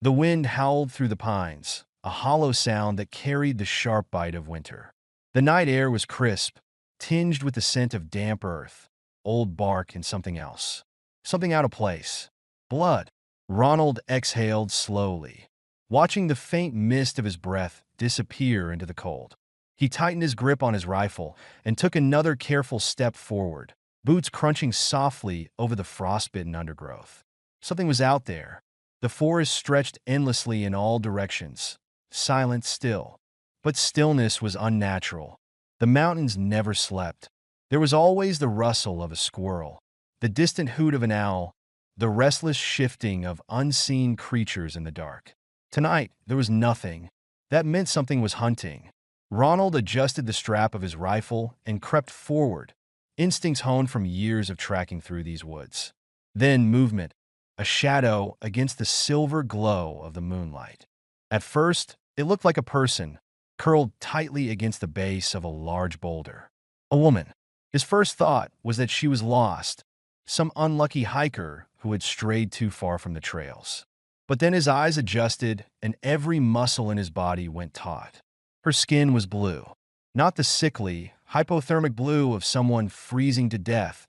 The wind howled through the pines, a hollow sound that carried the sharp bite of winter. The night air was crisp, tinged with the scent of damp earth, old bark, and something else. Something out of place. Blood. Ronald exhaled slowly, watching the faint mist of his breath disappear into the cold. He tightened his grip on his rifle and took another careful step forward, boots crunching softly over the frostbitten undergrowth. Something was out there. The forest stretched endlessly in all directions, silent still. But stillness was unnatural. The mountains never slept. There was always the rustle of a squirrel, the distant hoot of an owl, the restless shifting of unseen creatures in the dark. Tonight, there was nothing. That meant something was hunting. Ronald adjusted the strap of his rifle and crept forward, instincts honed from years of tracking through these woods. Then movement, a shadow against the silver glow of the moonlight. At first, it looked like a person, curled tightly against the base of a large boulder. A woman. His first thought was that she was lost, some unlucky hiker who had strayed too far from the trails. But then his eyes adjusted and every muscle in his body went taut. Her skin was blue, not the sickly, hypothermic blue of someone freezing to death,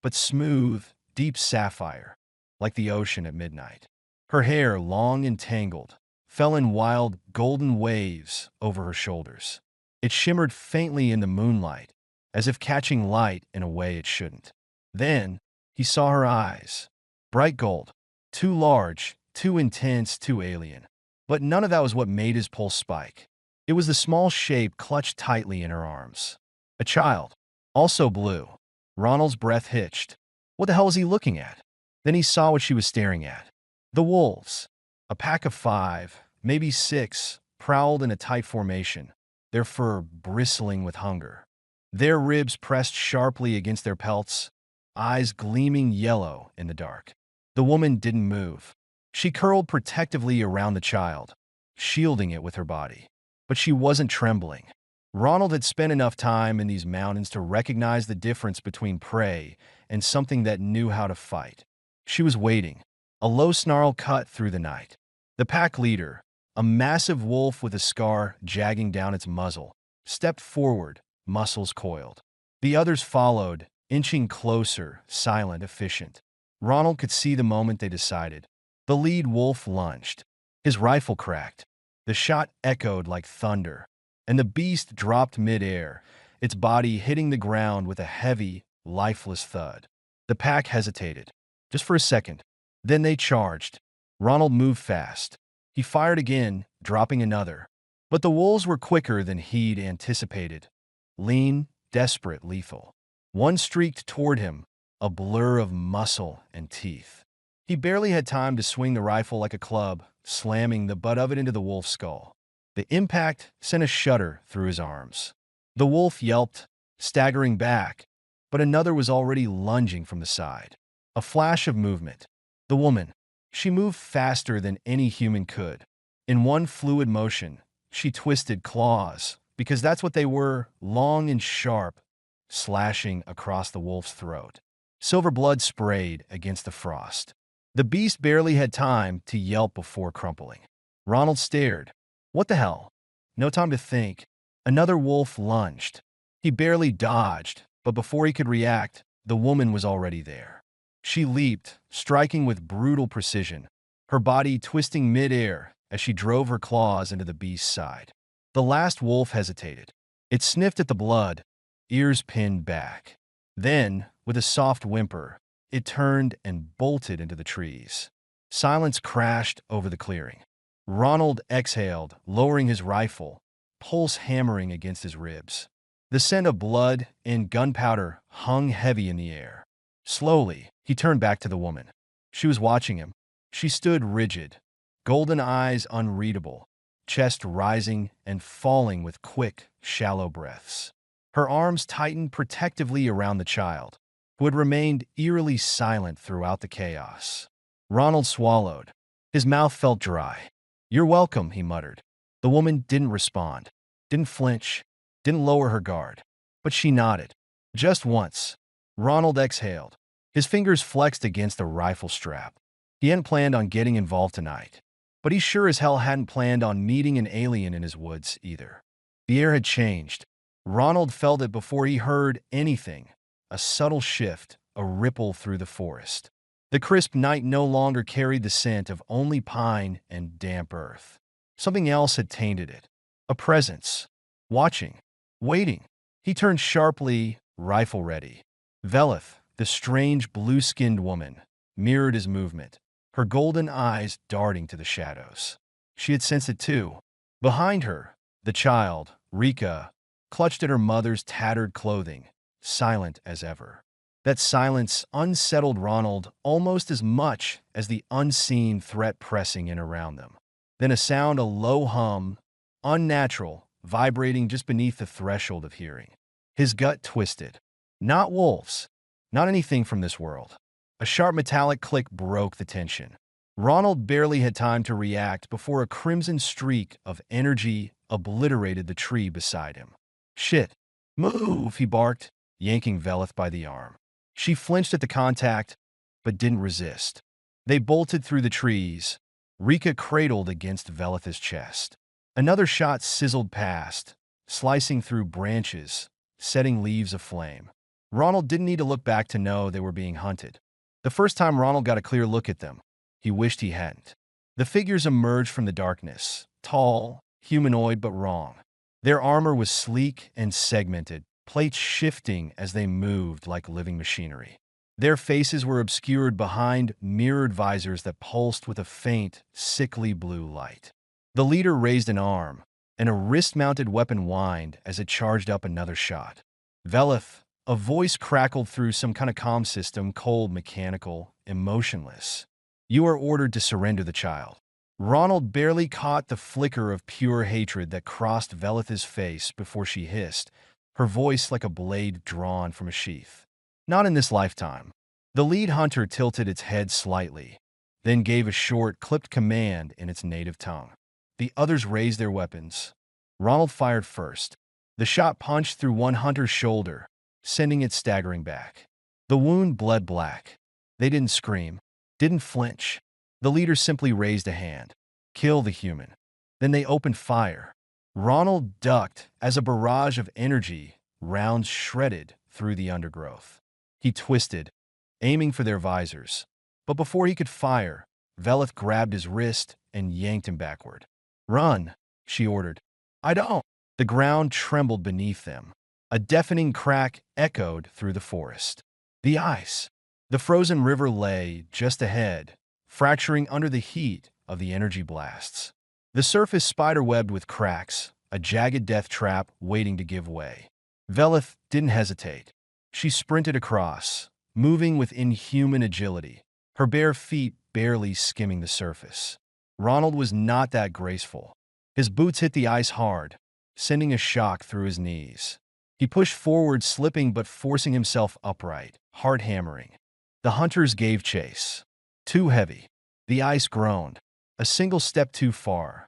but smooth, deep sapphire, like the ocean at midnight. Her hair, long and tangled, fell in wild, golden waves over her shoulders. It shimmered faintly in the moonlight, as if catching light in a way it shouldn't. Then he saw her eyes, bright gold, too large, too intense, too alien. But none of that was what made his pulse spike. It was the small shape clutched tightly in her arms. A child, also blue. Ronald's breath hitched. What the hell was he looking at? Then he saw what she was staring at. The wolves. A pack of 5, maybe 6, prowled in a tight formation, their fur bristling with hunger. Their ribs pressed sharply against their pelts, eyes gleaming yellow in the dark. The woman didn't move. She curled protectively around the child, shielding it with her body. But she wasn't trembling. Ronald had spent enough time in these mountains to recognize the difference between prey and something that knew how to fight. She was waiting. A low snarl cut through the night. The pack leader, a massive wolf with a scar jagging down its muzzle, stepped forward, muscles coiled. The others followed, inching closer, silent, efficient. Ronald could see the moment they decided. The lead wolf lunged. His rifle cracked. The shot echoed like thunder, and the beast dropped mid-air, its body hitting the ground with a heavy, lifeless thud. The pack hesitated, just for a second. Then they charged. Ronald moved fast. He fired again, dropping another. But the wolves were quicker than he'd anticipated. Lean, desperate, lethal. One streaked toward him, a blur of muscle and teeth. He barely had time to swing the rifle like a club, slamming the butt of it into the wolf's skull. The impact sent a shudder through his arms. The wolf yelped, staggering back, but another was already lunging from the side. A flash of movement. The woman. She moved faster than any human could. In one fluid motion, she twisted claws, because that's what they were, long and sharp, slashing across the wolf's throat. Silver blood sprayed against the frost. The beast barely had time to yelp before crumpling. Ronald stared. What the hell? No time to think. Another wolf lunged. He barely dodged, but before he could react, the woman was already there. She leaped, striking with brutal precision, her body twisting mid-air as she drove her claws into the beast's side. The last wolf hesitated. It sniffed at the blood, ears pinned back. Then, with a soft whimper, it turned and bolted into the trees. Silence crashed over the clearing. Ronald exhaled, lowering his rifle, pulse hammering against his ribs. The scent of blood and gunpowder hung heavy in the air. Slowly, he turned back to the woman. She was watching him. She stood rigid, golden eyes unreadable, chest rising and falling with quick, shallow breaths. Her arms tightened protectively around the child, who had remained eerily silent throughout the chaos. Ronald swallowed. His mouth felt dry. "You're welcome," he muttered. The woman didn't respond, didn't flinch, didn't lower her guard. But she nodded. Just once. Ronald exhaled. His fingers flexed against the rifle strap. He hadn't planned on getting involved tonight. But he sure as hell hadn't planned on meeting an alien in his woods either. The air had changed. Ronald felt it before he heard anything. A subtle shift, a ripple through the forest. The crisp night no longer carried the scent of only pine and damp earth. Something else had tainted it. A presence. Watching. Waiting. He turned sharply, rifle ready. Velith, the strange blue-skinned woman, mirrored his movement, her golden eyes darting to the shadows. She had sensed it too. Behind her, the child, Rika, clutched at her mother's tattered clothing, silent as ever. That silence unsettled Ronald almost as much as the unseen threat pressing in around them. Then a sound, a low hum, unnatural, vibrating just beneath the threshold of hearing. His gut twisted. Not wolves. Not anything from this world. A sharp metallic click broke the tension. Ronald barely had time to react before a crimson streak of energy obliterated the tree beside him. "Shit! Move!" he barked, yanking Velith by the arm. She flinched at the contact, but didn't resist. They bolted through the trees, Rika cradled against Velith's chest. Another shot sizzled past, slicing through branches, setting leaves aflame. Ronald didn't need to look back to know they were being hunted. The first time Ronald got a clear look at them, he wished he hadn't. The figures emerged from the darkness, tall, humanoid but wrong. Their armor was sleek and segmented, plates shifting as they moved like living machinery. Their faces were obscured behind mirrored visors that pulsed with a faint, sickly blue light. The leader raised an arm, and a wrist-mounted weapon whined as it charged up another shot. "Velith," a voice crackled through some kind of comm system, cold, mechanical, emotionless. "You are ordered to surrender the child." Ronald barely caught the flicker of pure hatred that crossed Velith's face before she hissed, her voice like a blade drawn from a sheath. "Not in this lifetime." The lead hunter tilted its head slightly, then gave a short, clipped command in its native tongue. The others raised their weapons. Ronald fired first. The shot punched through one hunter's shoulder, sending it staggering back. The wound bled black. They didn't scream, didn't flinch. The leader simply raised a hand. "Kill the human." Then they opened fire. Ronald ducked as a barrage of energy, rounds shredded through the undergrowth. He twisted, aiming for their visors. But before he could fire, Velith grabbed his wrist and yanked him backward. "Run," she ordered. "I don't." The ground trembled beneath them. A deafening crack echoed through the forest. The ice. The frozen river lay just ahead, fracturing under the heat of the energy blasts. The surface spider-webbed with cracks, a jagged death trap waiting to give way. Velith didn't hesitate. She sprinted across, moving with inhuman agility, her bare feet barely skimming the surface. Ronald was not that graceful. His boots hit the ice hard, sending a shock through his knees. He pushed forward, slipping but forcing himself upright, heart hammering. The hunters gave chase. Too heavy. The ice groaned. A single step too far,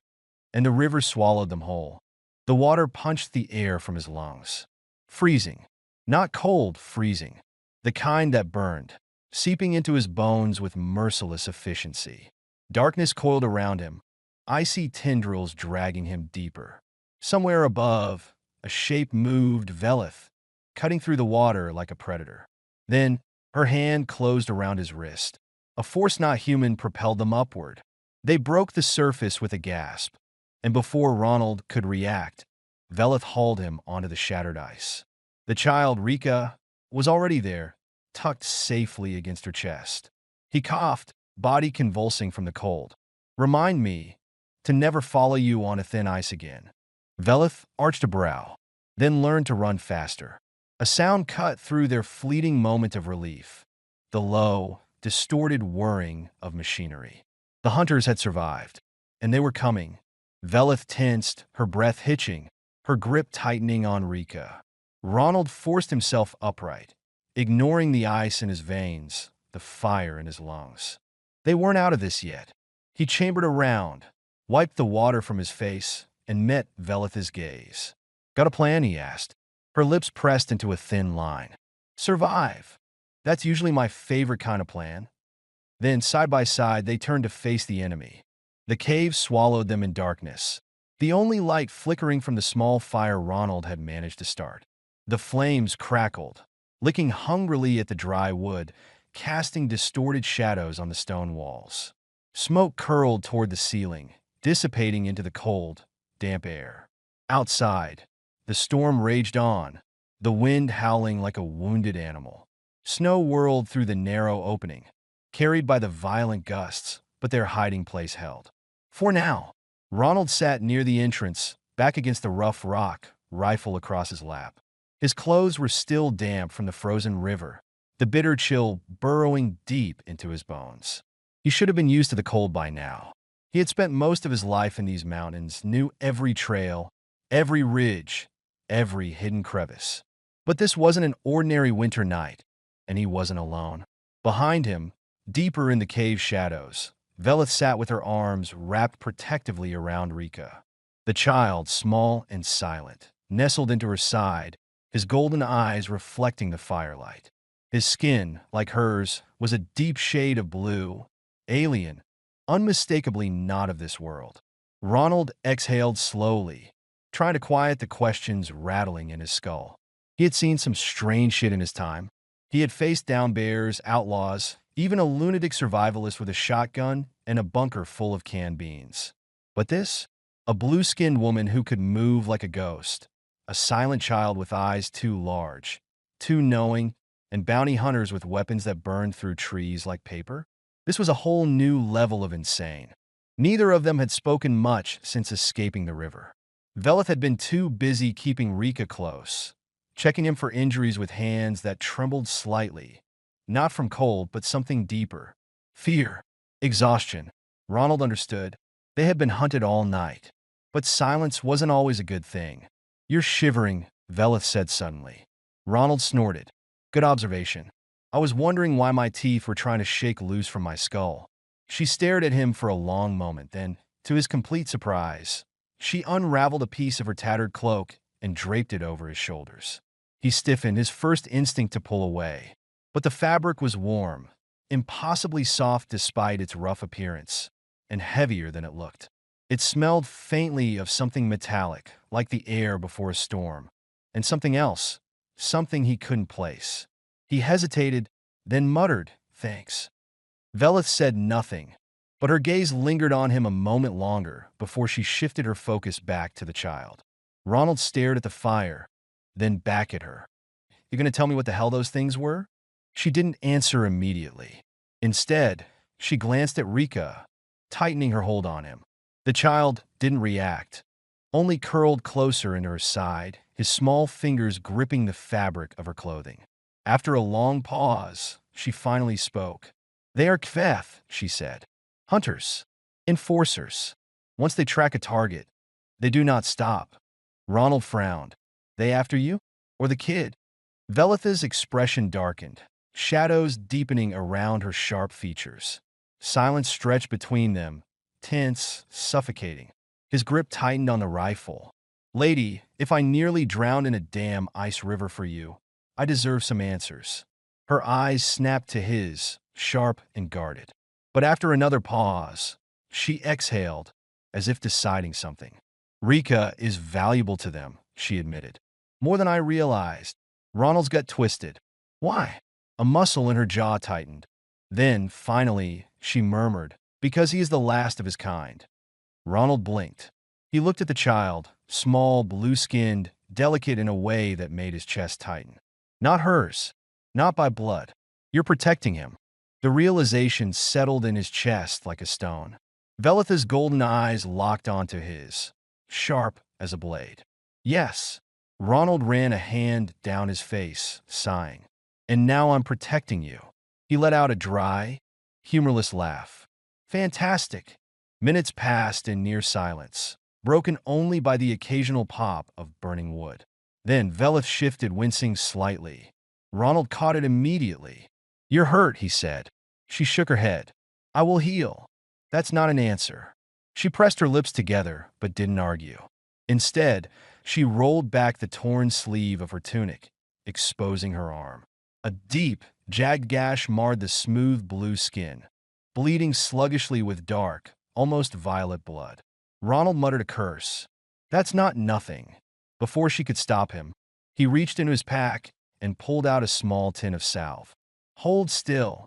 and the river swallowed them whole. The water punched the air from his lungs. Freezing. Not cold, freezing. The kind that burned, seeping into his bones with merciless efficiency. Darkness coiled around him, icy tendrils dragging him deeper. Somewhere above, a shape moved, Velith, cutting through the water like a predator. Then, her hand closed around his wrist. A force not human propelled them upward. They broke the surface with a gasp, and before Ronald could react, Velith hauled him onto the shattered ice. The child, Rika, was already there, tucked safely against her chest. He coughed, body convulsing from the cold. "Remind me to never follow you on a thin ice again." Velith arched a brow, then learned to run faster. A sound cut through their fleeting moment of relief. The low, distorted whirring of machinery. The hunters had survived, and they were coming. Velith tensed, her breath hitching, her grip tightening on Rika. Ronald forced himself upright, ignoring the ice in his veins, the fire in his lungs. They weren't out of this yet. He chambered around, wiped the water from his face, and met Velith's gaze. "Got a plan?" he asked. Her lips pressed into a thin line. "Survive. That's usually my favorite kind of plan." Then, side by side, they turned to face the enemy. The cave swallowed them in darkness, the only light flickering from the small fire Ronald had managed to start. The flames crackled, licking hungrily at the dry wood, casting distorted shadows on the stone walls. Smoke curled toward the ceiling, dissipating into the cold, damp air. Outside, the storm raged on, the wind howling like a wounded animal. Snow whirled through the narrow opening, carried by the violent gusts, but their hiding place held. For now, Ronald sat near the entrance, back against the rough rock, rifle across his lap. His clothes were still damp from the frozen river, the bitter chill burrowing deep into his bones. He should have been used to the cold by now. He had spent most of his life in these mountains, knew every trail, every ridge, every hidden crevice. But this wasn't an ordinary winter night, and he wasn't alone. Behind him, deeper in the cave shadows, Velith sat with her arms wrapped protectively around Rika. The child, small and silent, nestled into her side, his golden eyes reflecting the firelight. His skin, like hers, was a deep shade of blue, alien, unmistakably not of this world. Ronald exhaled slowly, trying to quiet the questions rattling in his skull. He had seen some strange shit in his time. He had faced down bears, outlaws, even a lunatic survivalist with a shotgun and a bunker full of canned beans. But this? A blue-skinned woman who could move like a ghost. A silent child with eyes too large, too knowing, and bounty hunters with weapons that burned through trees like paper? This was a whole new level of insane. Neither of them had spoken much since escaping the river. Velith had been too busy keeping Rika close, checking him for injuries with hands that trembled slightly, not from cold, but something deeper. Fear. Exhaustion. Ronald understood. They had been hunted all night. But silence wasn't always a good thing. "You're shivering," Velith said suddenly. Ronald snorted. "Good observation. I was wondering why my teeth were trying to shake loose from my skull." She stared at him for a long moment, then, to his complete surprise, she unraveled a piece of her tattered cloak and draped it over his shoulders. He stiffened, his first instinct to pull away. But the fabric was warm, impossibly soft despite its rough appearance, and heavier than it looked. It smelled faintly of something metallic, like the air before a storm, and something else, something he couldn't place. He hesitated, then muttered, "Thanks." Velith said nothing, but her gaze lingered on him a moment longer before she shifted her focus back to the child. Ronald stared at the fire, then back at her. "You gonna tell me what the hell those things were?" She didn't answer immediately. Instead, she glanced at Rika, tightening her hold on him. The child didn't react, only curled closer into her side, his small fingers gripping the fabric of her clothing. After a long pause, she finally spoke. "They are HYF," she said. "Hunters. Enforcers. Once they track a target, they do not stop." Ronald frowned. "They after you? Or the kid?" Velith's expression darkened, shadows deepening around her sharp features. Silence stretched between them, tense, suffocating. His grip tightened on the rifle. "Lady, if I nearly drowned in a damn ice river for you, I deserve some answers." Her eyes snapped to his, sharp and guarded. But after another pause, she exhaled, as if deciding something. "Rika is valuable to them," she admitted. "More than I realized." Ronald's gut twisted. "Why?" A muscle in her jaw tightened. Then, finally, she murmured, "Because he is the last of his kind." Ronald blinked. He looked at the child, small, blue-skinned, delicate in a way that made his chest tighten. Not hers. Not by blood. "You're protecting him." The realization settled in his chest like a stone. Velith's golden eyes locked onto his, sharp as a blade. "Yes." Ronald ran a hand down his face, sighing. "And now I'm protecting you." He let out a dry, humorless laugh. "Fantastic." Minutes passed in near silence, broken only by the occasional pop of burning wood. Then Velith shifted, wincing slightly. Ronald caught it immediately. "You're hurt," he said. She shook her head. "I will heal." That's not an answer. She pressed her lips together, but didn't argue. Instead, she rolled back the torn sleeve of her tunic, exposing her arm. A deep, jagged gash marred the smooth blue skin, bleeding sluggishly with dark, almost violet blood. Ronald muttered a curse. That's not nothing. Before she could stop him, he reached into his pack and pulled out a small tin of salve. Hold still.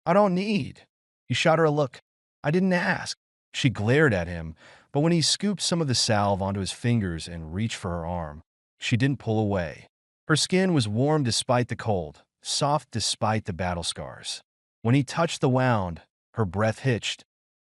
I don't need. He shot her a look. I didn't ask. She glared at him, but when he scooped some of the salve onto his fingers and reached for her arm, she didn't pull away. Her skin was warm despite the cold, soft despite the battle scars. When he touched the wound, her breath hitched,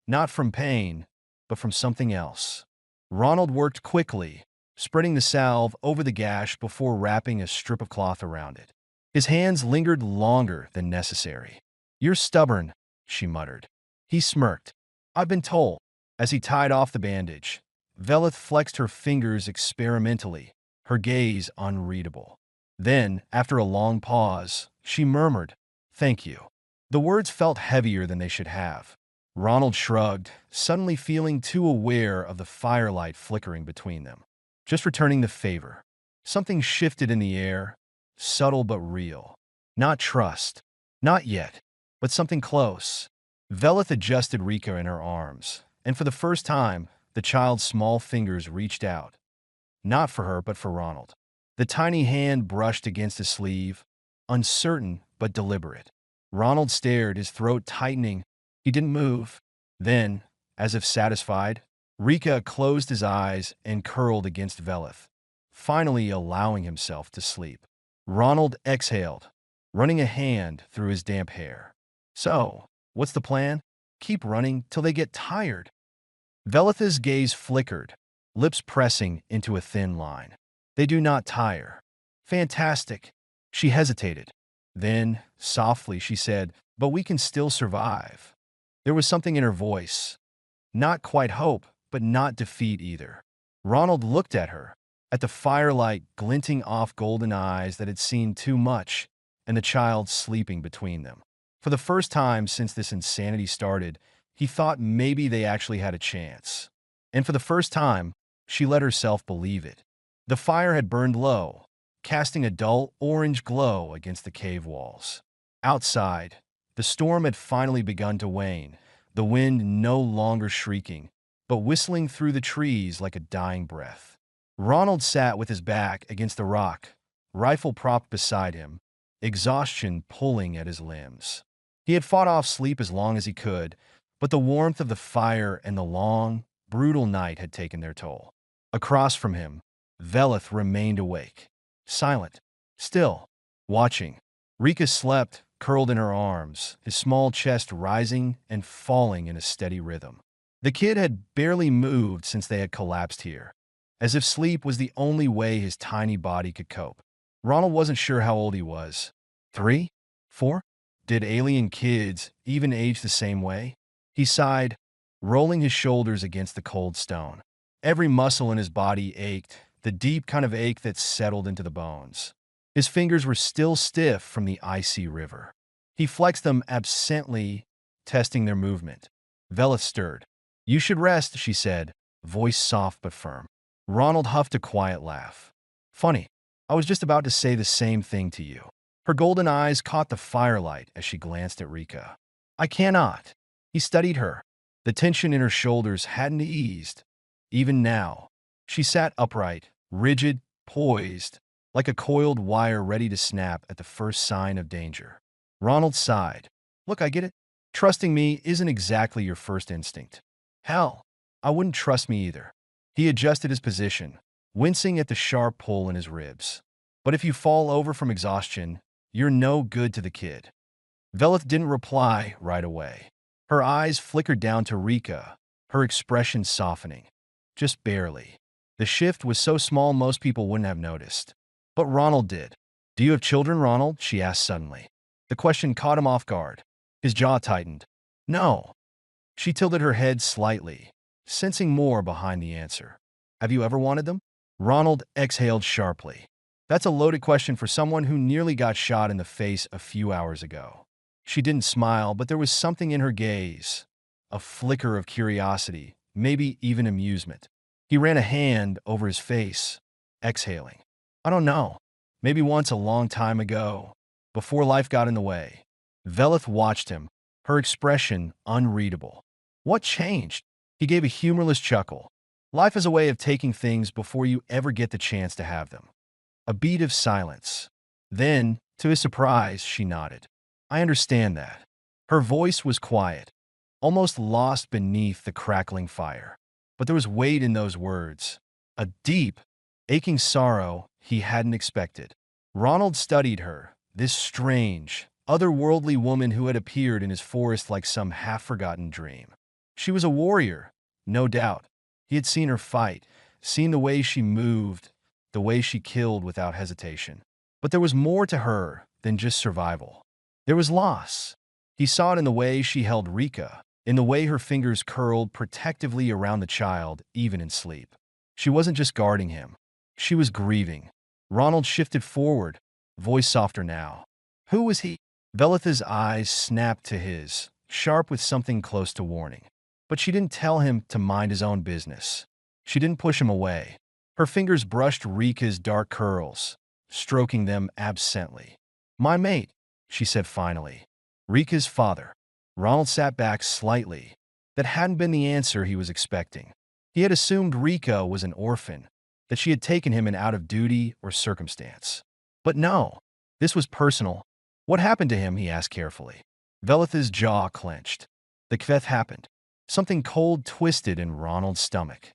not from pain, but from something else. Ronald worked quickly, spreading the salve over the gash before wrapping a strip of cloth around it. His hands lingered longer than necessary. You're stubborn, she muttered. He smirked. I've been told. As he tied off the bandage, Velith flexed her fingers experimentally, her gaze unreadable. Then, after a long pause, she murmured, Thank you. The words felt heavier than they should have. Ronald shrugged, suddenly feeling too aware of the firelight flickering between them. Just returning the favor. Something shifted in the air, subtle but real. Not trust. Not yet, but something close. Velith adjusted Rika in her arms, and for the first time, the child's small fingers reached out. Not for her, but for Ronald. The tiny hand brushed against his sleeve, uncertain but deliberate. Ronald stared, his throat tightening. He didn't move. Then, as if satisfied, Rika closed his eyes and curled against Velith, finally allowing himself to sleep. Ronald exhaled, running a hand through his damp hair. So, what's the plan? Keep running till they get tired. Velith's gaze flickered, lips pressing into a thin line. They do not tire. Fantastic. She hesitated. Then, softly, she said, but we can still survive. There was something in her voice. Not quite hope, but not defeat either. Ronald looked at her, at the firelight glinting off golden eyes that had seen too much, and the child sleeping between them. For the first time since this insanity started, he thought maybe they actually had a chance. And for the first time, she let herself believe it. The fire had burned low, casting a dull orange glow against the cave walls. Outside, the storm had finally begun to wane, the wind no longer shrieking, but whistling through the trees like a dying breath. Ronald sat with his back against the rock, rifle propped beside him, exhaustion pulling at his limbs. He had fought off sleep as long as he could, but the warmth of the fire and the long, brutal night had taken their toll. Across from him, Velith remained awake, silent, still, watching. Rika slept, curled in her arms, his small chest rising and falling in a steady rhythm. The kid had barely moved since they had collapsed here, as if sleep was the only way his tiny body could cope. Ronald wasn't sure how old he was. 3? 4? Did alien kids even age the same way? He sighed, rolling his shoulders against the cold stone. Every muscle in his body ached, the deep kind of ache that settled into the bones. His fingers were still stiff from the icy river. He flexed them absently, testing their movement. Velith stirred. You should rest, she said, voice soft but firm. Ronald huffed a quiet laugh. Funny, I was just about to say the same thing to you. Her golden eyes caught the firelight as she glanced at Rika. I cannot. He studied her. The tension in her shoulders hadn't eased. Even now, she sat upright, rigid, poised, like a coiled wire ready to snap at the first sign of danger. Ronald sighed. Look, I get it. Trusting me isn't exactly your first instinct. Hell, I wouldn't trust me either. He adjusted his position, wincing at the sharp pull in his ribs. But if you fall over from exhaustion, you're no good to the kid. Velith didn't reply right away. Her eyes flickered down to Rika, her expression softening. Just barely. The shift was so small most people wouldn't have noticed. But Ronald did. Do you have children, Ronald? She asked suddenly. The question caught him off guard. His jaw tightened. No. She tilted her head slightly, sensing more behind the answer. Have you ever wanted them? Ronald exhaled sharply. That's a loaded question for someone who nearly got shot in the face a few hours ago. She didn't smile, but there was something in her gaze. A flicker of curiosity, maybe even amusement. He ran a hand over his face, exhaling. I don't know. Maybe once a long time ago, before life got in the way. Velith watched him, her expression unreadable. What changed? He gave a humorless chuckle. Life is a way of taking things before you ever get the chance to have them. A beat of silence. Then, to his surprise, she nodded. I understand that. Her voice was quiet, almost lost beneath the crackling fire. But there was weight in those words. A deep, aching sorrow he hadn't expected. Ronald studied her, this strange, otherworldly woman who had appeared in his forest like some half-forgotten dream. She was a warrior, no doubt. He had seen her fight, seen the way she moved, the way she killed without hesitation. But there was more to her than just survival. There was loss. He saw it in the way she held Rika, in the way her fingers curled protectively around the child, even in sleep. She wasn't just guarding him. She was grieving. Ronald shifted forward, voice softer now. Who was he? Velitha's eyes snapped to his, sharp with something close to warning. But she didn't tell him to mind his own business. She didn't push him away. Her fingers brushed Rika's dark curls, stroking them absently. My mate, she said finally. Rika's father. Ronald sat back slightly. That hadn't been the answer he was expecting. He had assumed Rika was an orphan, that she had taken him in out of duty or circumstance. But no, this was personal. What happened to him, he asked carefully. Velitha's jaw clenched. The HYF happened. Something cold twisted in Ronald's stomach.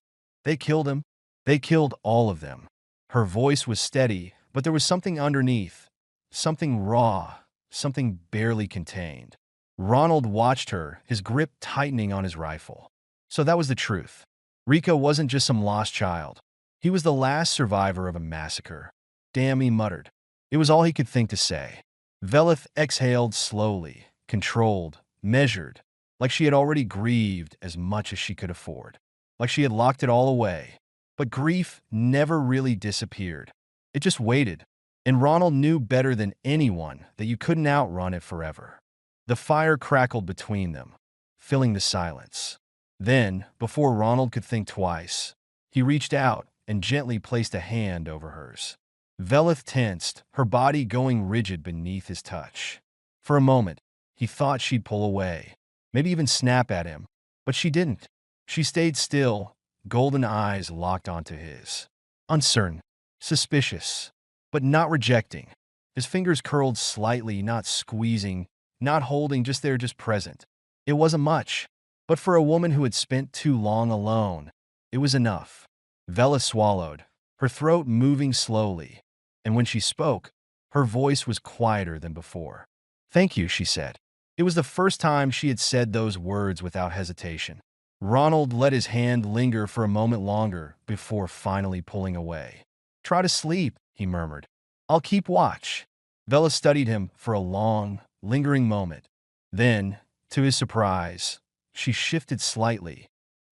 They killed him. They killed all of them. Her voice was steady, but there was something underneath. Something raw, something barely contained. Ronald watched her, his grip tightening on his rifle. So that was the truth. Rika wasn't just some lost child. He was the last survivor of a massacre. Damn, he muttered. It was all he could think to say. Velith exhaled slowly, controlled, measured, like she had already grieved as much as she could afford. Like she had locked it all away. But grief never really disappeared. It just waited. And Ronald knew better than anyone that you couldn't outrun it forever. The fire crackled between them, filling the silence. Then, before Ronald could think twice, he reached out and gently placed a hand over hers. Velith tensed, her body going rigid beneath his touch. For a moment, he thought she'd pull away, maybe even snap at him, but she didn't. She stayed still, golden eyes locked onto his. Uncertain, suspicious, but not rejecting. His fingers curled slightly, not squeezing, not holding, just there, just present. It wasn't much, but for a woman who had spent too long alone, it was enough. Velith swallowed, her throat moving slowly, and when she spoke, her voice was quieter than before. Thank you, she said. It was the first time she had said those words without hesitation. Ronald let his hand linger for a moment longer before finally pulling away. Try to sleep, he murmured. I'll keep watch. Velith studied him for a long, lingering moment. Then, to his surprise, she shifted slightly,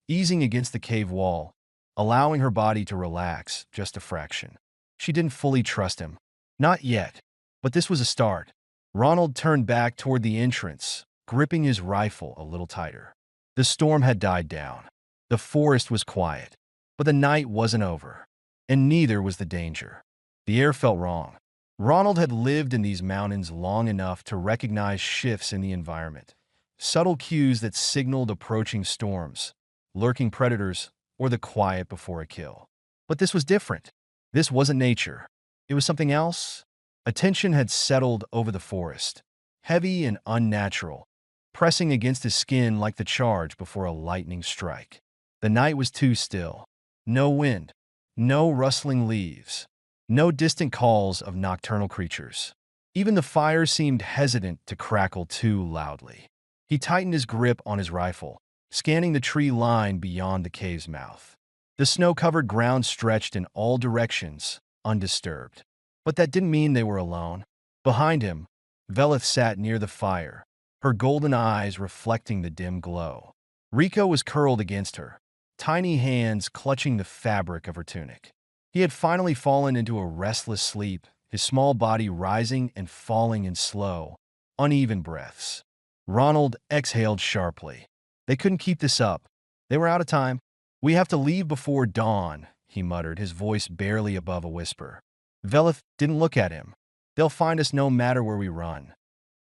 easing against the cave wall, allowing her body to relax just a fraction. She didn't fully trust him. Not yet, but this was a start. Ronald turned back toward the entrance, gripping his rifle a little tighter. The storm had died down. The forest was quiet, but the night wasn't over, and neither was the danger. The air felt wrong. Ronald had lived in these mountains long enough to recognize shifts in the environment, subtle cues that signaled approaching storms, lurking predators, or the quiet before a kill. But this was different. This wasn't nature. It was something else. A tension had settled over the forest, heavy and unnatural, pressing against his skin like the charge before a lightning strike. The night was too still. No wind, no rustling leaves, no distant calls of nocturnal creatures. Even the fire seemed hesitant to crackle too loudly. He tightened his grip on his rifle, scanning the tree line beyond the cave's mouth. The snow-covered ground stretched in all directions, undisturbed. But that didn't mean they were alone. Behind him, Velith sat near the fire, her golden eyes reflecting the dim glow. Rika was curled against her, tiny hands clutching the fabric of her tunic. He had finally fallen into a restless sleep, his small body rising and falling in slow, uneven breaths. Ronald exhaled sharply. They couldn't keep this up. They were out of time. We have to leave before dawn, he muttered, his voice barely above a whisper. Velith didn't look at him. They'll find us no matter where we run.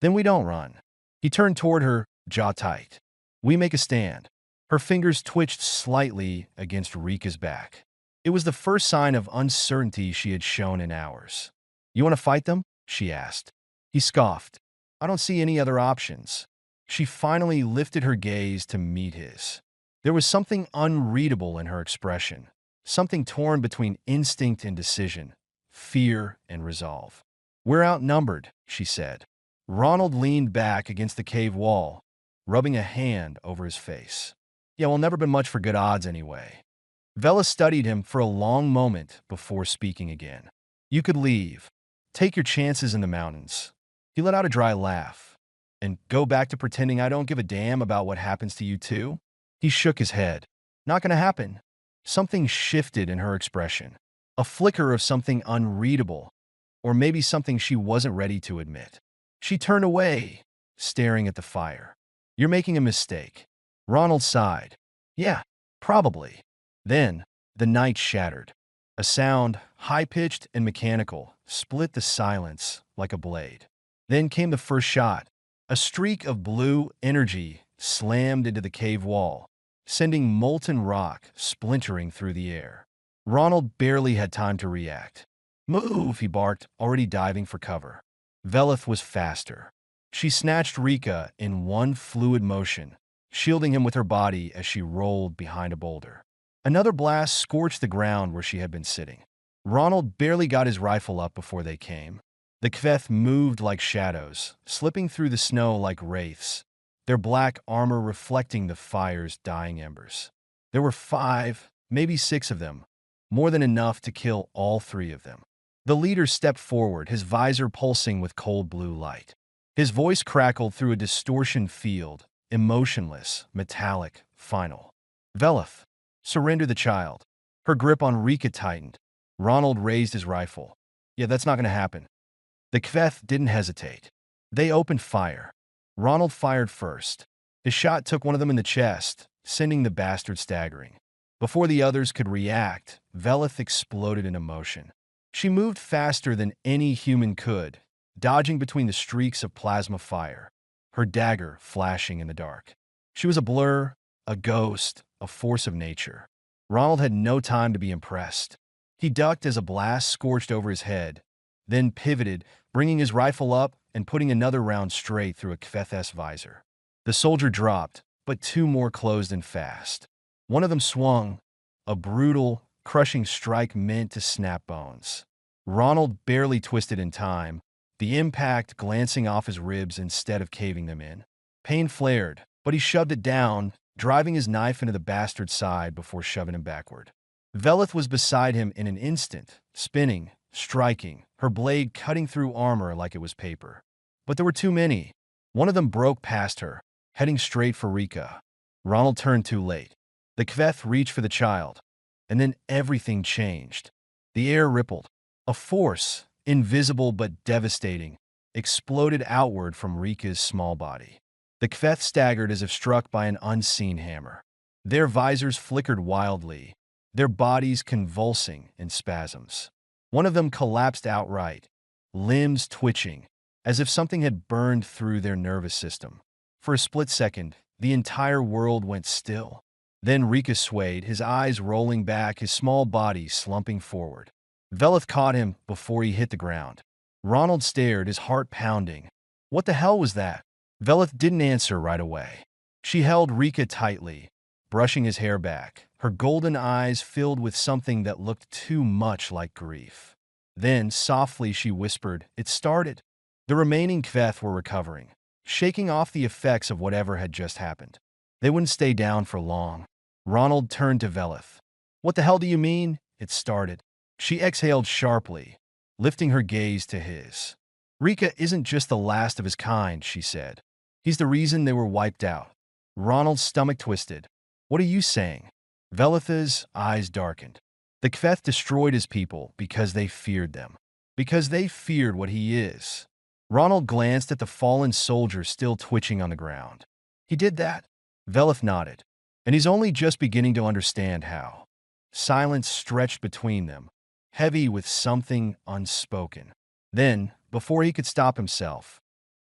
Then we don't run. He turned toward her, jaw tight. We make a stand. Her fingers twitched slightly against Rika's back. It was the first sign of uncertainty she had shown in hours. "You want to fight them?" she asked. He scoffed. "I don't see any other options." She finally lifted her gaze to meet his. There was something unreadable in her expression, something torn between instinct and decision, fear and resolve. "We're outnumbered," she said. Ronald leaned back against the cave wall, rubbing a hand over his face. "Yeah, well, never been much for good odds anyway." Vela studied him for a long moment before speaking again. "You could leave. Take your chances in the mountains." He let out a dry laugh. "And go back to pretending I don't give a damn about what happens to you too?" He shook his head. "Not gonna happen." Something shifted in her expression. A flicker of something unreadable, or maybe something she wasn't ready to admit. She turned away, staring at the fire. "You're making a mistake." Ronald sighed. "Yeah, probably." Then, the night shattered. A sound, high-pitched and mechanical, split the silence like a blade. Then came the first shot. A streak of blue energy slammed into the cave wall, sending molten rock splintering through the air. Ronald barely had time to react. "Move," he barked, already diving for cover. Velith was faster. She snatched Rika in one fluid motion, shielding him with her body as she rolled behind a boulder. Another blast scorched the ground where she had been sitting. Ronald barely got his rifle up before they came. The Kveth moved like shadows, slipping through the snow like wraiths, their black armor reflecting the fire's dying embers. There were 5, maybe 6 of them, more than enough to kill all 3 of them. The leader stepped forward, his visor pulsing with cold blue light. His voice crackled through a distortion field, emotionless, metallic, final. "Velith, surrender the child." Her grip on Rika tightened. Ronald raised his rifle. "Yeah, that's not going to happen." The Kveth didn't hesitate. They opened fire. Ronald fired first. His shot took one of them in the chest, sending the bastard staggering. Before the others could react, Velith exploded into motion. She moved faster than any human could, dodging between the streaks of plasma fire, her dagger flashing in the dark. She was a blur, a ghost, a force of nature. Ronald had no time to be impressed. He ducked as a blast scorched over his head, then pivoted, bringing his rifle up and putting another round straight through a Kveth's visor. The soldier dropped, but 2 more closed in fast. One of them swung, a brutal, crushing strike meant to snap bones. Ronald barely twisted in time, the impact glancing off his ribs instead of caving them in. Pain flared, but he shoved it down, driving his knife into the bastard's side before shoving him backward. Velith was beside him in an instant, spinning, striking, her blade cutting through armor like it was paper. But there were too many. One of them broke past her, heading straight for Rika. Ronald turned too late. The Kveth reached for the child, and then everything changed. The air rippled. A force, invisible but devastating, exploded outward from Rika's small body. The Kveth staggered as if struck by an unseen hammer. Their visors flickered wildly, their bodies convulsing in spasms. One of them collapsed outright, limbs twitching, as if something had burned through their nervous system. For a split second, the entire world went still. Then Rika swayed, his eyes rolling back, his small body slumping forward. Velith caught him before he hit the ground. Ronald stared, his heart pounding. What the hell was that? Velith didn't answer right away. She held Rika tightly, brushing his hair back, her golden eyes filled with something that looked too much like grief. Then, softly, she whispered, "It started." The remaining Kveth were recovering, shaking off the effects of whatever had just happened. They wouldn't stay down for long. Ronald turned to Velith. "What the hell do you mean?" "It started." She exhaled sharply, lifting her gaze to his. "Rika isn't just the last of his kind," she said. "He's the reason they were wiped out." Ronald's stomach twisted. "What are you saying?" Velith's eyes darkened. The Kveth destroyed his people because they feared them. Because they feared what he is. Ronald glanced at the fallen soldier still twitching on the ground. "He did that?" Velith nodded. "And he's only just beginning to understand how." Silence stretched between them, heavy with something unspoken. Then, before he could stop himself,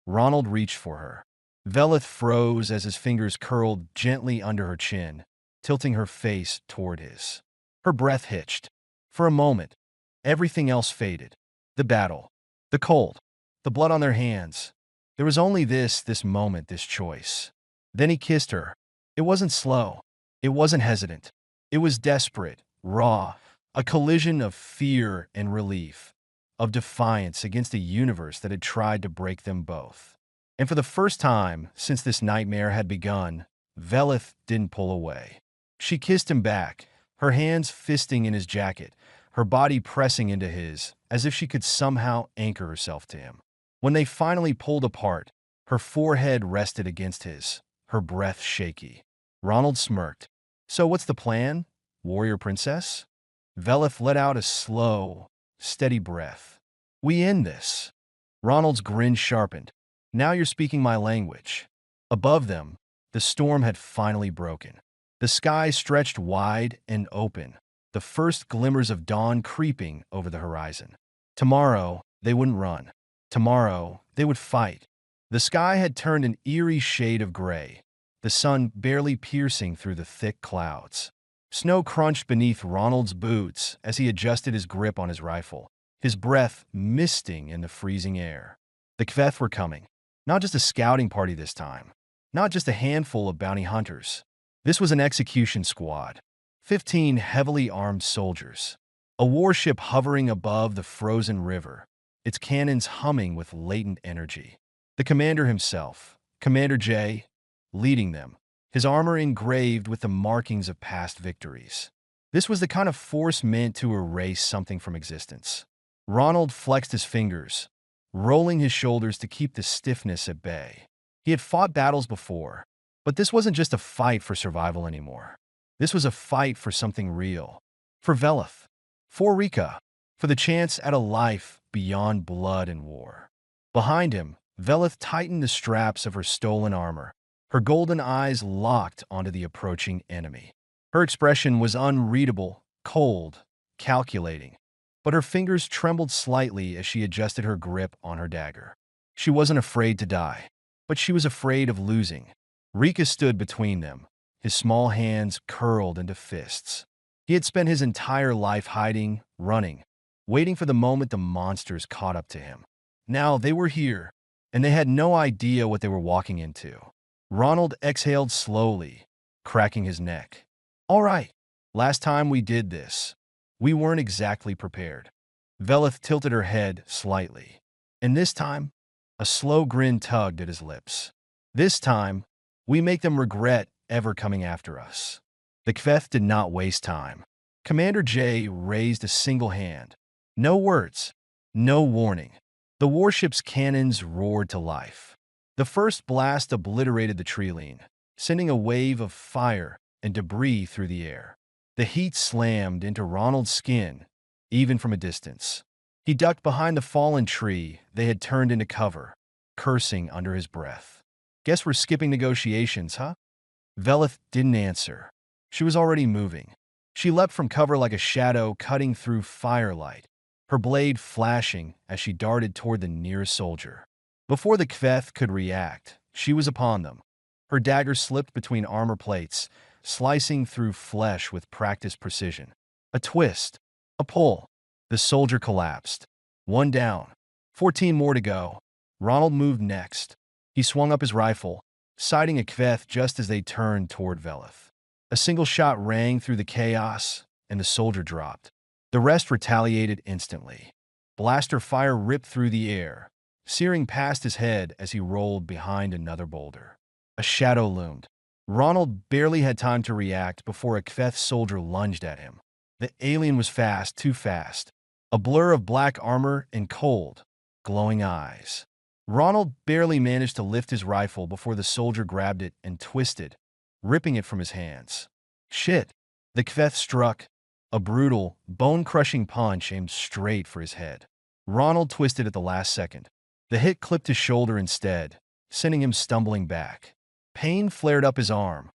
Ronald reached for her. Velith froze as his fingers curled gently under her chin, tilting her face toward his. Her breath hitched. For a moment, everything else faded. The battle, the cold, the blood on their hands. There was only this moment, this choice. Then he kissed her. It wasn't slow. It wasn't hesitant. It was desperate, raw, a collision of fear and relief, of defiance against a universe that had tried to break them both. And for the first time since this nightmare had begun, Velith didn't pull away. She kissed him back, her hands fisting in his jacket, her body pressing into his, as if she could somehow anchor herself to him. When they finally pulled apart, her forehead rested against his, her breath shaky. Ronald smirked. "So what's the plan, warrior princess?" Velith let out a slow, steady breath. "We end this." Ronald's grin sharpened. "Now you're speaking my language." Above them, the storm had finally broken. The sky stretched wide and open, the first glimmers of dawn creeping over the horizon. Tomorrow, they wouldn't run. Tomorrow, they would fight. The sky had turned an eerie shade of gray, the sun barely piercing through the thick clouds. Snow crunched beneath Ronald's boots as he adjusted his grip on his rifle, his breath misting in the freezing air. The HYF were coming. Not just a scouting party this time. Not just a handful of bounty hunters. This was an execution squad. 15 heavily armed soldiers. A warship hovering above the frozen river, its cannons humming with latent energy. The commander himself, Commander J, leading them, his armor engraved with the markings of past victories. This was the kind of force meant to erase something from existence. Ronald flexed his fingers, rolling his shoulders to keep the stiffness at bay. He had fought battles before, but this wasn't just a fight for survival anymore. This was a fight for something real. For Velith. For Rika. For the chance at a life beyond blood and war. Behind him, Velith tightened the straps of her stolen armor, her golden eyes locked onto the approaching enemy. Her expression was unreadable, cold, calculating, but her fingers trembled slightly as she adjusted her grip on her dagger. She wasn't afraid to die, but she was afraid of losing. Rika stood between them, his small hands curled into fists. He had spent his entire life hiding, running, waiting for the moment the monsters caught up to him. Now they were here, and they had no idea what they were walking into. Ronald exhaled slowly, cracking his neck. "All right, last time we did this, we weren't exactly prepared." Velith tilted her head slightly. "And this time?" A slow grin tugged at his lips. "This time, we make them regret ever coming after us." The HYF did not waste time. Commander J raised a single hand. No words, no warning. The warship's cannons roared to life. The first blast obliterated the tree line, sending a wave of fire and debris through the air. The heat slammed into Ronald's skin, even from a distance. He ducked behind the fallen tree they had turned into cover, cursing under his breath. "Guess we're skipping negotiations, huh?" Velith didn't answer. She was already moving. She leapt from cover like a shadow cutting through firelight, her blade flashing as she darted toward the nearest soldier. Before the HYF could react, she was upon them. Her dagger slipped between armor plates, slicing through flesh with practiced precision. A twist, a pull. The soldier collapsed. One down. 14 more to go. Ronald moved next. He swung up his rifle, sighting a HYF just as they turned toward Velith. A single shot rang through the chaos, and the soldier dropped. The rest retaliated instantly. Blaster fire ripped through the air, searing past his head as he rolled behind another boulder. A shadow loomed. Ronald barely had time to react before a HYF soldier lunged at him. The alien was fast, too fast. A blur of black armor and cold, glowing eyes. Ronald barely managed to lift his rifle before the soldier grabbed it and twisted, ripping it from his hands. Shit! The HYF struck, a brutal, bone-crushing punch aimed straight for his head. Ronald twisted at the last second. The hit clipped his shoulder instead, sending him stumbling back. Pain flared up his arm,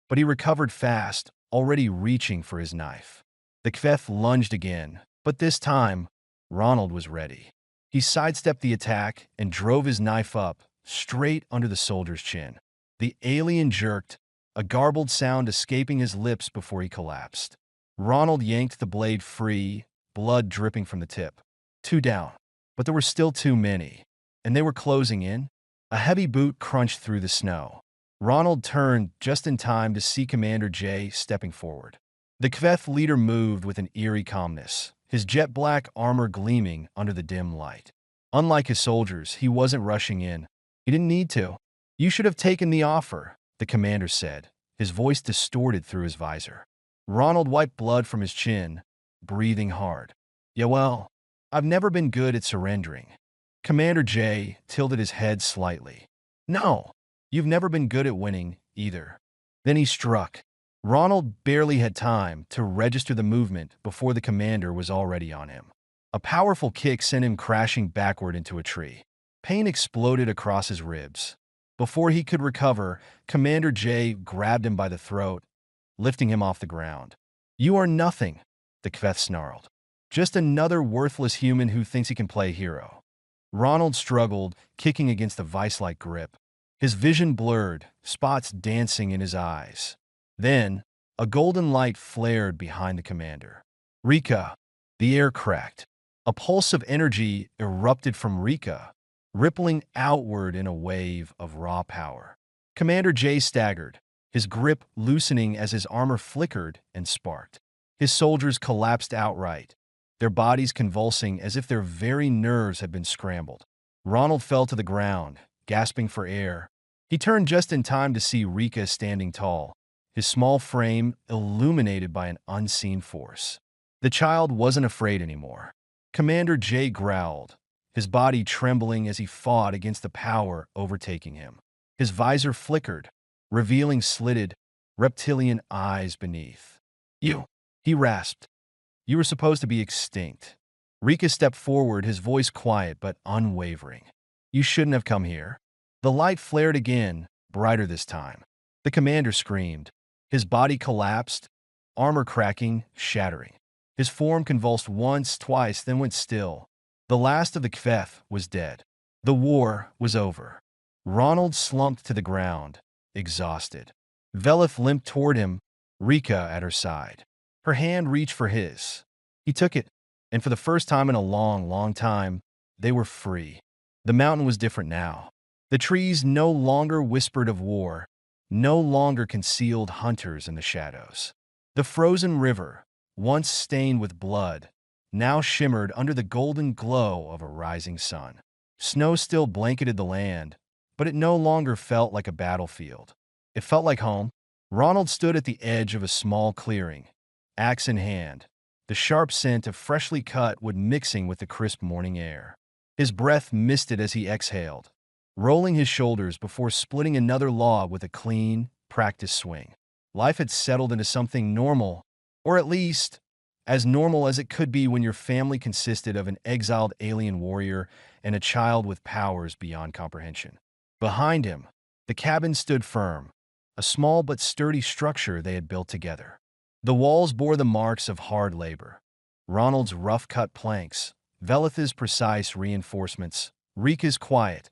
but he recovered fast, already reaching for his knife. The HYF lunged again, but this time, Ronald was ready. He sidestepped the attack and drove his knife up, straight under the soldier's chin. The alien jerked, a garbled sound escaping his lips before he collapsed. Ronald yanked the blade free, blood dripping from the tip. 2 down. But there were still too many, and they were closing in. A heavy boot crunched through the snow. Ronald turned just in time to see Commander J stepping forward. The HYF leader moved with an eerie calmness, his jet-black armor gleaming under the dim light. Unlike his soldiers, he wasn't rushing in. He didn't need to. "You should have taken the offer," the commander said, his voice distorted through his visor. Ronald wiped blood from his chin, breathing hard. "Yeah, well, I've never been good at surrendering." Commander J tilted his head slightly. "No, you've never been good at winning, either." Then he struck. Ronald barely had time to register the movement before the commander was already on him. A powerful kick sent him crashing backward into a tree. Pain exploded across his ribs. Before he could recover, Commander J grabbed him by the throat, lifting him off the ground. "You are nothing," the HYF snarled. "Just another worthless human who thinks he can play hero." Ronald struggled, kicking against the vice-like grip. His vision blurred, spots dancing in his eyes. Then, a golden light flared behind the commander. "Rika!" The air cracked. A pulse of energy erupted from Rika, rippling outward in a wave of raw power. Commander J staggered, his grip loosening as his armor flickered and sparked. His soldiers collapsed outright, their bodies convulsing as if their very nerves had been scrambled. Ronald fell to the ground, gasping for air. He turned just in time to see Rika standing tall, his small frame illuminated by an unseen force. The child wasn't afraid anymore. Commander J growled, his body trembling as he fought against the power overtaking him. His visor flickered, revealing slitted, reptilian eyes beneath. "You," he rasped. "You were supposed to be extinct." Rika stepped forward, his voice quiet but unwavering. "You shouldn't have come here." The light flared again, brighter this time. The commander screamed. His body collapsed, armor cracking, shattering. His form convulsed once, twice, then went still. The last of the HYF was dead. The war was over. Ronald slumped to the ground, exhausted. Velith limped toward him, Rika at her side. Her hand reached for his. He took it, and for the first time in a long, long time, they were free. The mountain was different now. The trees no longer whispered of war, no longer concealed hunters in the shadows. The frozen river, once stained with blood, now shimmered under the golden glow of a rising sun. Snow still blanketed the land, but it no longer felt like a battlefield. It felt like home. Ronald stood at the edge of a small clearing, axe in hand, the sharp scent of freshly cut wood mixing with the crisp morning air. His breath misted as he exhaled, rolling his shoulders before splitting another log with a clean, practiced swing. Life had settled into something normal, or at least as normal as it could be when your family consisted of an exiled alien warrior and a child with powers beyond comprehension. Behind him, the cabin stood firm, a small but sturdy structure they had built together. The walls bore the marks of hard labor. Ronald's rough-cut planks, Velith's precise reinforcements, Rika's quiet,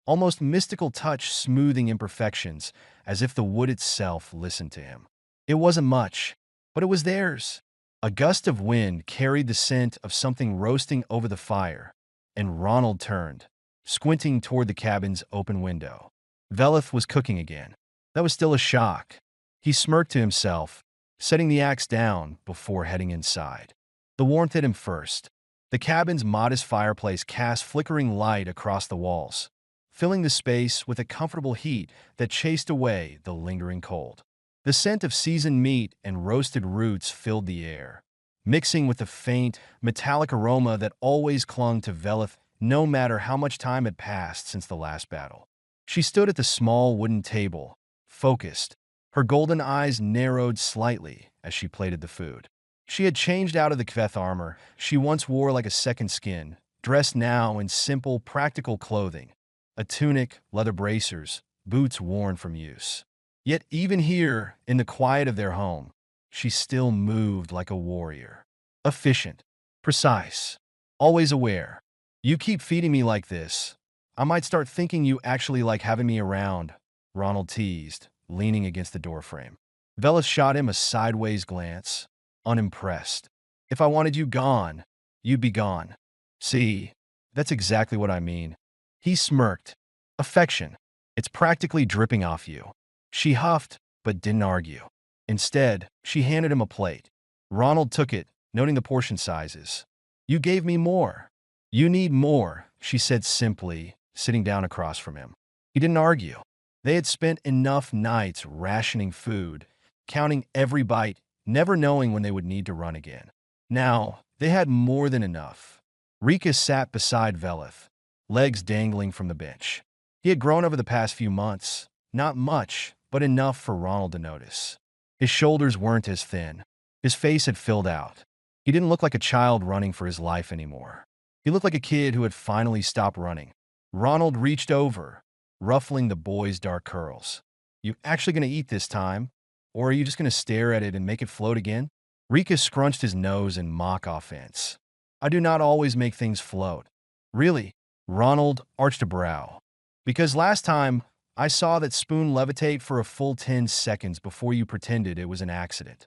almost mystical touch smoothing imperfections as if the wood itself listened to him. It wasn't much, but it was theirs. A gust of wind carried the scent of something roasting over the fire, and Ronald turned, squinting toward the cabin's open window. Velith was cooking again. That was still a shock. He smirked to himself, setting the axe down before heading inside. The warmth hit him first. The cabin's modest fireplace cast flickering light across the walls, filling the space with a comfortable heat that chased away the lingering cold. The scent of seasoned meat and roasted roots filled the air, mixing with the faint, metallic aroma that always clung to Velith no matter how much time had passed since the last battle. She stood at the small wooden table, focused, her golden eyes narrowed slightly as she plated the food. She had changed out of the HYF armor she once wore like a second skin, dressed now in simple, practical clothing, a tunic, leather bracers, boots worn from use. Yet even here, in the quiet of their home, she still moved like a warrior. Efficient, precise, always aware. "You keep feeding me like this, I might start thinking you actually like having me around, Ronald teased, leaning against the doorframe. Velas shot him a sideways glance, unimpressed. If I wanted you gone, you'd be gone. See, that's exactly what I mean. He smirked. Affection. It's practically dripping off you. She huffed, but didn't argue. Instead, she handed him a plate. Ronald took it, noting the portion sizes. You gave me more. You need more, she said simply, sitting down across from him. He didn't argue. They had spent enough nights rationing food, counting every bite, never knowing when they would need to run again. Now, they had more than enough. Rika sat beside Velith, legs dangling from the bench. He had grown over the past few months, not much, but enough for Ronald to notice. His shoulders weren't as thin. His face had filled out. He didn't look like a child running for his life anymore. He looked like a kid who had finally stopped running. Ronald reached over, ruffling the boy's dark curls. You actually going to eat this time? Or are you just going to stare at it and make it float again? Rika scrunched his nose in mock offense. I do not always make things float. Really? Ronald arched a brow. Because last time, I saw that spoon levitate for a full 10 seconds before you pretended it was an accident.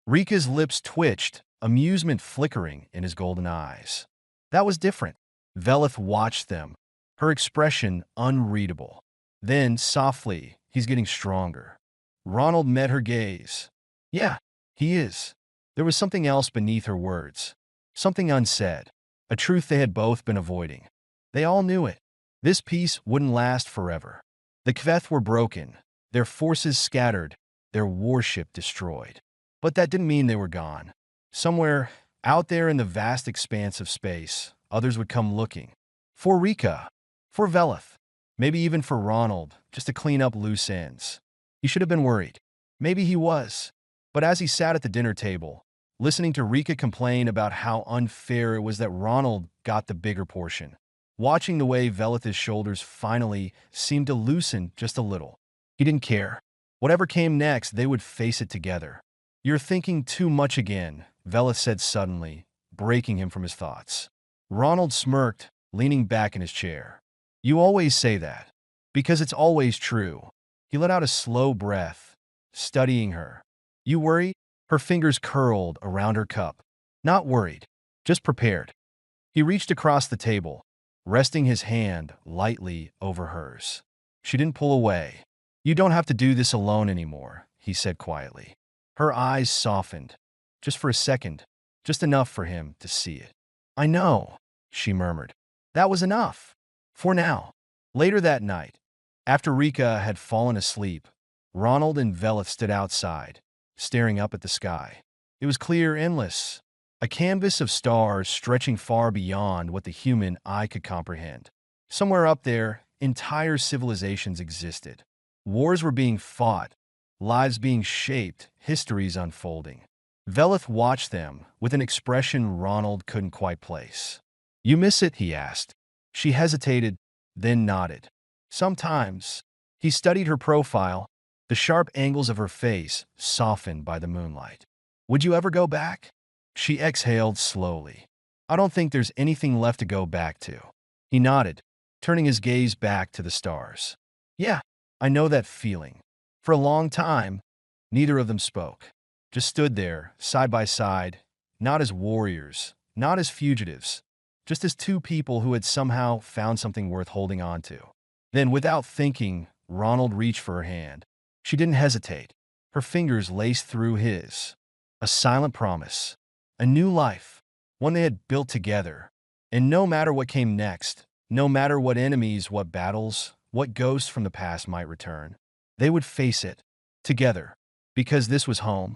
Rika's lips twitched, amusement flickering in his golden eyes. That was different. Velith watched them, her expression unreadable. Then, softly, he's getting stronger. Ronald met her gaze. Yeah, he is. There was something else beneath her words. Something unsaid. A truth they had both been avoiding. They all knew it. This peace wouldn't last forever. The Kveth were broken, their forces scattered, their warship destroyed. But that didn't mean they were gone. Somewhere, out there in the vast expanse of space, others would come looking. For Rika, for Velith, maybe even for Ronald, just to clean up loose ends. He should have been worried. Maybe he was. But as he sat at the dinner table, listening to Rika complain about how unfair it was that Ronald got the bigger portion, watching the way Velith's shoulders finally seemed to loosen just a little, he didn't care. Whatever came next, they would face it together. You're thinking too much again, Velith said suddenly, breaking him from his thoughts. Ronald smirked, leaning back in his chair. You always say that. Because it's always true. He let out a slow breath, studying her. You worried? Her fingers curled around her cup. Not worried, just prepared. He reached across the table, resting his hand lightly over hers. She didn't pull away. You don't have to do this alone anymore, he said quietly. Her eyes softened, just for a second, just enough for him to see it. I know, she murmured. That was enough. For now. Later that night, after Rika had fallen asleep, Ronald and Velith stood outside, staring up at the sky. It was clear, endless, a canvas of stars stretching far beyond what the human eye could comprehend. Somewhere up there, entire civilizations existed. Wars were being fought, lives being shaped, histories unfolding. Velith watched them with an expression Ronald couldn't quite place. You miss it? He asked. She hesitated, then nodded. Sometimes. He studied her profile, the sharp angles of her face softened by the moonlight. Would you ever go back? She exhaled slowly. I don't think there's anything left to go back to. He nodded, turning his gaze back to the stars. Yeah, I know that feeling. For a long time, neither of them spoke. Just stood there, side by side, not as warriors, not as fugitives, just as two people who had somehow found something worth holding on to. Then, without thinking, Ronald reached for her hand. She didn't hesitate. Her fingers laced through his. A silent promise. A new life. One they had built together. And no matter what came next, no matter what enemies, what battles, what ghosts from the past might return, they would face it. Together. Because this was home.